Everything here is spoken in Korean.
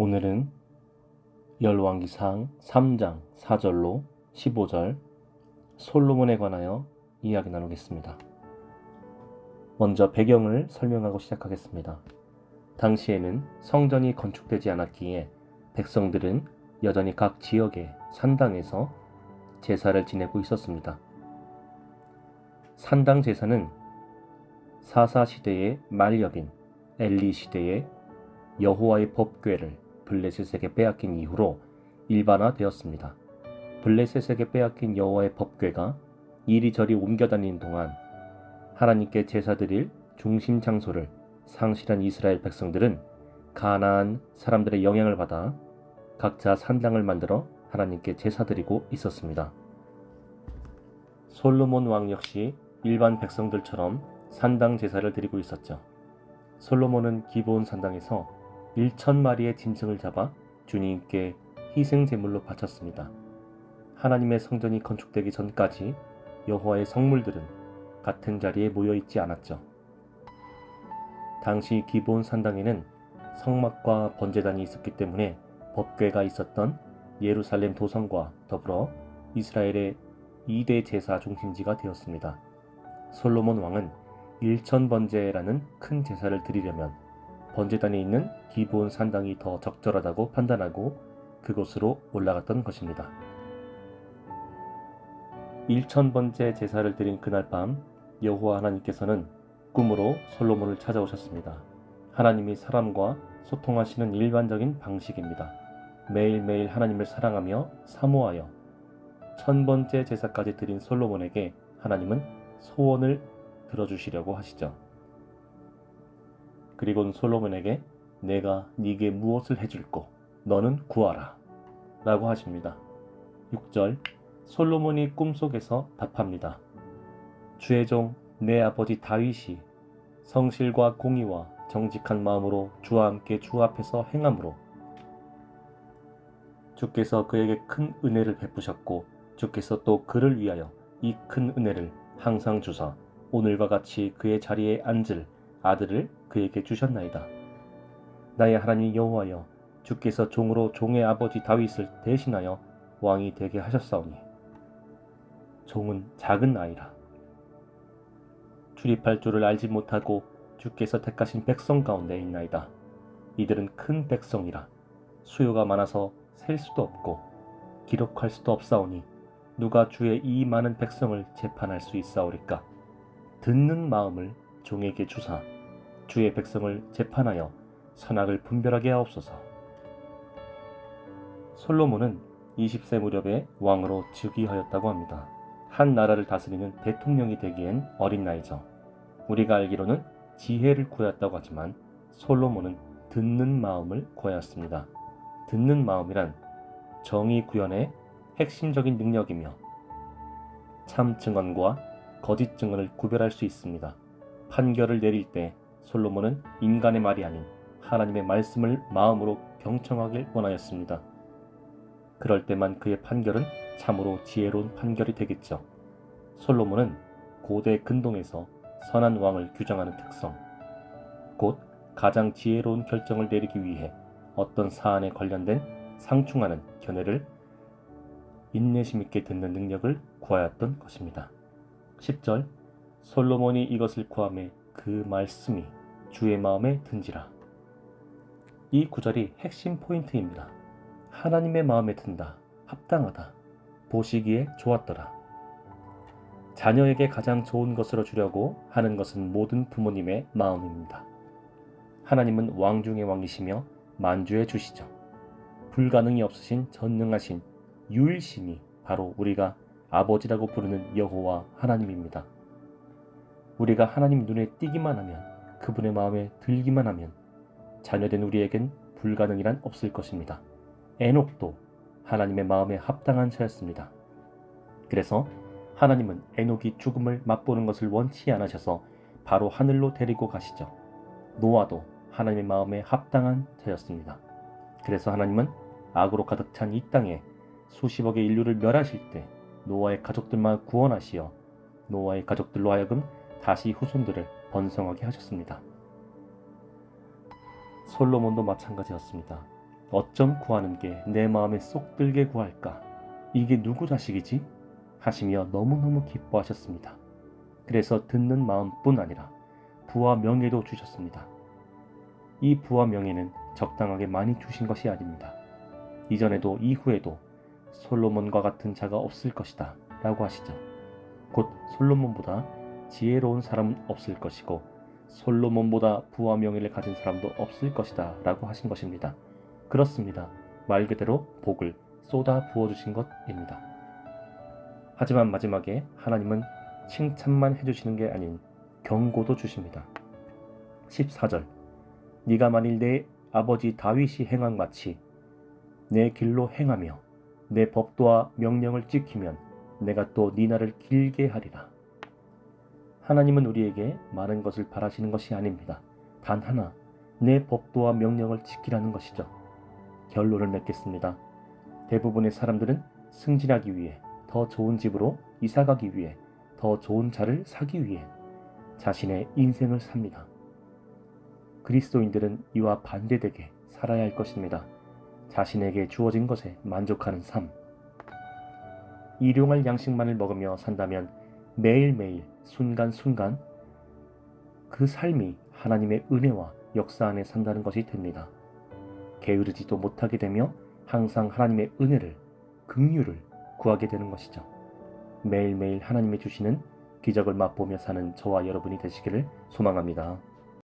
오늘은 열왕기상 3장 4절로 15절 솔로몬에 관하여 이야기 나누겠습니다. 먼저 배경을 설명하고 시작하겠습니다. 당시에는 성전이 건축되지 않았기에 백성들은 여전히 각 지역의 산당에서 제사를 지내고 있었습니다. 산당 제사는 사사 시대의 말엽인 엘리 시대의 여호와의 법궤를 블레셋에게 빼앗긴 이후로 일반화되었습니다. 블레셋에게 빼앗긴 여호와의 법궤가 이리저리 옮겨다니는 동안 하나님께 제사 드릴 중심 장소를 상실한 이스라엘 백성들은 가나안 사람들의 영향을 받아 각자 산당을 만들어 하나님께 제사 드리고 있었습니다. 솔로몬 왕 역시 일반 백성들처럼 산당 제사를 드리고 있었죠. 솔로몬은 기브온 산당에서 1,000마리의 짐승을 잡아 주님께 희생 제물로 바쳤습니다. 하나님의 성전이 건축되기 전까지 여호와의 성물들은 같은 자리에 모여 있지 않았죠. 당시 기브온 산당에는 성막과 번제단이 있었기 때문에 법궤가 있었던 예루살렘 도성과 더불어 이스라엘의 2대 제사 중심지가 되었습니다. 솔로몬 왕은 1,000번제라는 큰 제사를 드리려면 번제단에 있는 기브온 산당이 더 적절하다고 판단하고 그곳으로 올라갔던 것입니다. 1,000번째 제사를 드린 그날 밤 여호와 하나님께서는 꿈으로 솔로몬을 찾아오셨습니다. 하나님이 사람과 소통하시는 일반적인 방식입니다. 매일매일 하나님을 사랑하며 사모하여 1,000번째 제사까지 드린 솔로몬에게 하나님은 소원을 들어주시려고 하시죠. 그리고는 솔로몬에게 내가 네게 무엇을 해줄꼬 너는 구하라 라고 하십니다. 6절 솔로몬이 꿈속에서 답합니다. 주의 종 내 아버지 다윗이 성실과 공의와 정직한 마음으로 주와 함께 주 앞에서 행함으로 주께서 그에게 큰 은혜를 베푸셨고 주께서 또 그를 위하여 이 큰 은혜를 항상 주사 오늘과 같이 그의 자리에 앉을 아들을 그에게 주셨나이다. 나의 하나님 여호와여 주께서 종으로 종의 아버지 다윗을 대신하여 왕이 되게 하셨사오니 종은 작은 아이라. 출입할 줄을 알지 못하고 주께서 택하신 백성 가운데 있나이다. 이들은 큰 백성이라 수요가 많아서 셀 수도 없고 기록할 수도 없사오니 누가 주의 이 많은 백성을 재판할 수 있사오리까. 듣는 마음을 종에게 주사 주의 백성을 재판하여 선악을 분별하게 하옵소서. 솔로몬은 20세 무렵에 왕으로 즉위하였다고 합니다. 한 나라를 다스리는 대통령이 되기엔 어린 나이죠. 우리가 알기로는 지혜를 구하였다고 하지만 솔로몬은 듣는 마음을 구하였습니다. 듣는 마음이란 정의 구현의 핵심적인 능력이며 참 증언과 거짓 증언을 구별할 수 있습니다. 판결을 내릴 때 솔로몬은 인간의 말이 아닌 하나님의 말씀을 마음으로 경청하길 원하였습니다. 그럴 때만 그의 판결은 참으로 지혜로운 판결이 되겠죠. 솔로몬은 고대 근동에서 선한 왕을 규정하는 특성, 곧 가장 지혜로운 결정을 내리기 위해 어떤 사안에 관련된 상충하는 견해를 인내심 있게 듣는 능력을 구하였던 것입니다. 10절 솔로몬이 이것을 구하매 그 말씀이 주의 마음에 든지라. 이 구절이 핵심 포인트입니다. 하나님의 마음에 든다, 합당하다, 보시기에 좋았더라. 자녀에게 가장 좋은 것으로 주려고 하는 것은 모든 부모님의 마음입니다. 하나님은 왕 중의 왕이시며 만주의 주시죠. 불가능이 없으신 전능하신 유일신이 바로 우리가 아버지라고 부르는 여호와 하나님입니다. 우리가 하나님 눈에 띄기만 하면 그분의 마음에 들기만 하면 자녀된 우리에겐 불가능이란 없을 것입니다. 에녹도 하나님의 마음에 합당한 자였습니다. 그래서 하나님은 에녹이 죽음을 맛보는 것을 원치 않으셔서 바로 하늘로 데리고 가시죠. 노아도 하나님의 마음에 합당한 자였습니다. 그래서 하나님은 악으로 가득 찬 이 땅에 수십억의 인류를 멸하실 때 노아의 가족들만 구원하시어 노아의 가족들로 하여금 다시 후손들을 번성하게 하셨습니다. 솔로몬도 마찬가지였습니다. 어쩜 구하는 게 내 마음에 쏙 들게 구할까? 이게 누구 자식이지? 하시며 너무너무 기뻐하셨습니다. 그래서 듣는 마음뿐 아니라 부와 명예도 주셨습니다. 이 부와 명예는 적당하게 많이 주신 것이 아닙니다. 이전에도 이후에도 솔로몬과 같은 자가 없을 것이다 라고 하시죠. 곧 솔로몬보다 지혜로운 사람은 없을 것이고 솔로몬보다 부와 명예를 가진 사람도 없을 것이다 라고 하신 것입니다. 그렇습니다. 말 그대로 복을 쏟아 부어주신 것입니다. 하지만 마지막에 하나님은 칭찬만 해주시는 게 아닌 경고도 주십니다. 14절 네가 만일 내 아버지 다윗이 행한 같이 내 길로 행하며 내 법도와 명령을 지키면 내가 또 네 날을 길게 하리라. 하나님은 우리에게 많은 것을 바라시는 것이 아닙니다. 단 하나, 내 법도와 명령을 지키라는 것이죠. 결론을 맺겠습니다. 대부분의 사람들은 승진하기 위해, 더 좋은 집으로 이사가기 위해, 더 좋은 차를 사기 위해 자신의 인생을 삽니다. 그리스도인들은 이와 반대되게 살아야 할 것입니다. 자신에게 주어진 것에 만족하는 삶. 일용할 양식만을 먹으며 산다면 매일매일 순간순간 그 삶이 하나님의 은혜와 역사 안에 산다는 것이 됩니다. 게으르지도 못하게 되며 항상 하나님의 은혜를, 긍휼을 구하게 되는 것이죠. 매일매일 하나님이 주시는 기적을 맛보며 사는 저와 여러분이 되시기를 소망합니다.